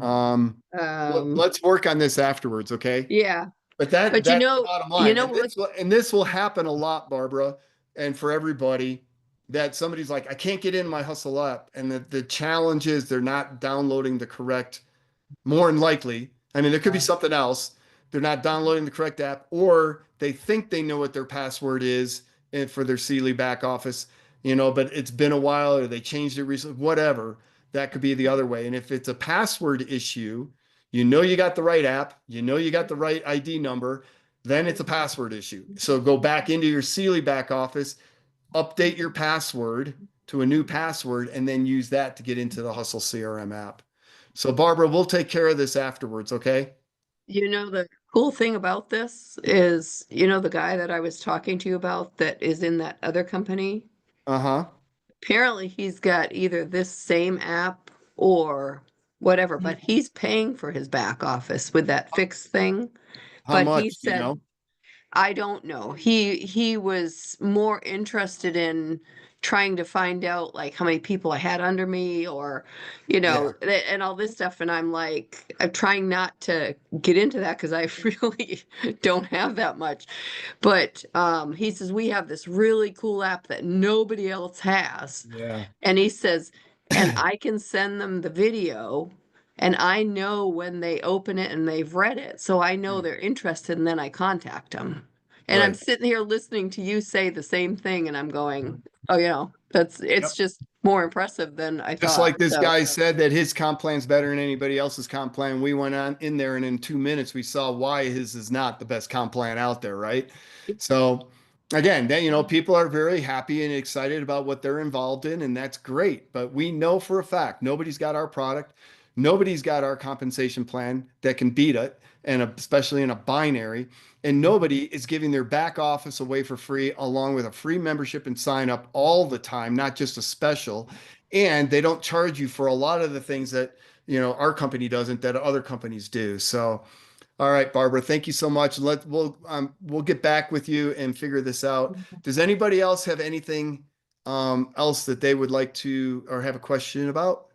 Um, Um, let's work on this afterwards, okay? yeah. But But that's the bottom line. And what? this will happen a lot, Barbara, and for everybody that somebody's like, I can't get in my Hustle app. And the challenge is they're not downloading the correct, more than likely. I mean, there could be something else. They're not downloading the correct app, or they think they know what their password is for their Sealy back office, but it's been a while or they changed it recently, whatever. That could be the other way. And if it's a password issue, you got the right app, you got the right ID number, then it's a password issue. So go back into your Sealy back office, update your password, to a new password and then use that to get into the Hussle CRM app. So Barbara, we'll take care of this afterwards, okay? The cool thing about this is, the guy that I was talking to you about that is in that other company, Uh-huh. apparently he's got either this same app or whatever, but he's paying for his back office with that fixed thing. How But he much, do you said, know? I don't know. He was more interested in trying to find out like how many people I had under me or Yeah, and all this stuff, and I'm like I'm trying not to get into that because I really don't have that much. But he says we have this really cool app that nobody else has. yeah. And he says, and I can send them the video and I know when they open it and they've read it. So I know they're interested and then I contact them. And I'm Right. sitting here listening to you say the same thing and I'm going, oh, it's Yep. just more impressive than I Just thought. like this So guy said that his comp plan's better than anybody else's comp plan. We went on in there and in 2 minutes we saw why his is not the best comp plan out there, right? So again, then people are very happy and excited about what they're involved in, and that's great. But we know for a fact nobody's got our product, nobody's got our compensation plan that can beat it, and especially in a binary. And nobody is giving their back office away for free, along with a free membership and sign up all the time, not just a special. And they don't charge you for a lot of the things that our company doesn't, that other companies do. So all right, Barbara, thank you so much. We'll get back with you and figure this out. Does anybody else have anything else that they would like to or have a question about?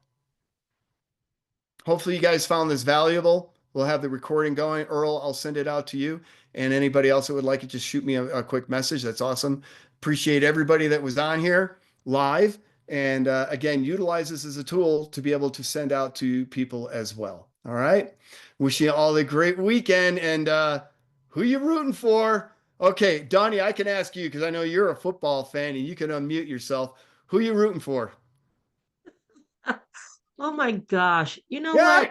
Hopefully you guys found this valuable. We'll have the recording going. Earl, I'll send it out to you. And anybody else that would like it, just shoot me a quick message. That's awesome. Appreciate everybody that was on here live. And again, utilize this as a tool to be able to send out to people as well. All right. Wishing you all a great weekend. And who you rooting for? Okay, Donnie, I can ask you because I know you're a football fan and you can unmute yourself. Who you rooting for? Oh my gosh. You know Yeah.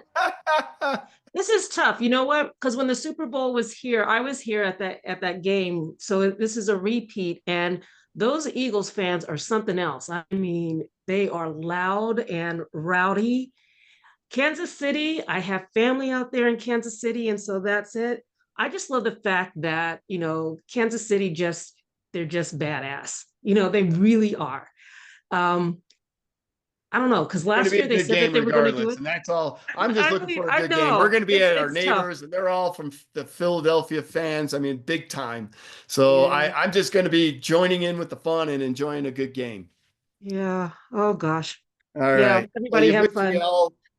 what? This is tough. You know what? Because when the Super Bowl was here, I was here at that game. So this is a repeat. And those Eagles fans are something else. I mean, they are loud and rowdy. Kansas City, I have family out there in Kansas City, and so that's it. I just love the fact that, Kansas City they're just badass. They really are. Um, I don't know, because Going to last be year a they good said that game they were going to do regardless, it. and that's all. I'm just looking for a I good game. We're know going to be at our it's tough. neighbors, and they're all from the Philadelphia fans. I mean, big time. So Yeah, I'm just going to be joining in with the fun and enjoying a good game. yeah. Oh gosh. All Yeah, right. Well, everybody you have fun.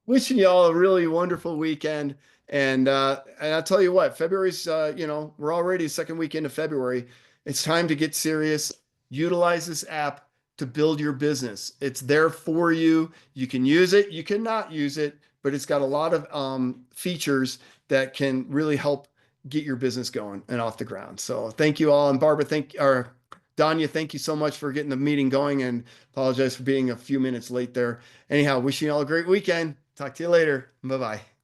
wishing you all a really wonderful weekend. And I'll tell you what, February's we're already second weekend of February. It's time to get serious. Utilize this app to build your business. It's there for you. You can use it, you cannot use it, but it's got a lot of features that can really help get your business going and off the ground. So thank you all. And Barbara, or Danya, thank you so much for getting the meeting going, and apologize for being a few minutes late there. Anyhow, wishing you all a great weekend. Talk to you later. Bye bye.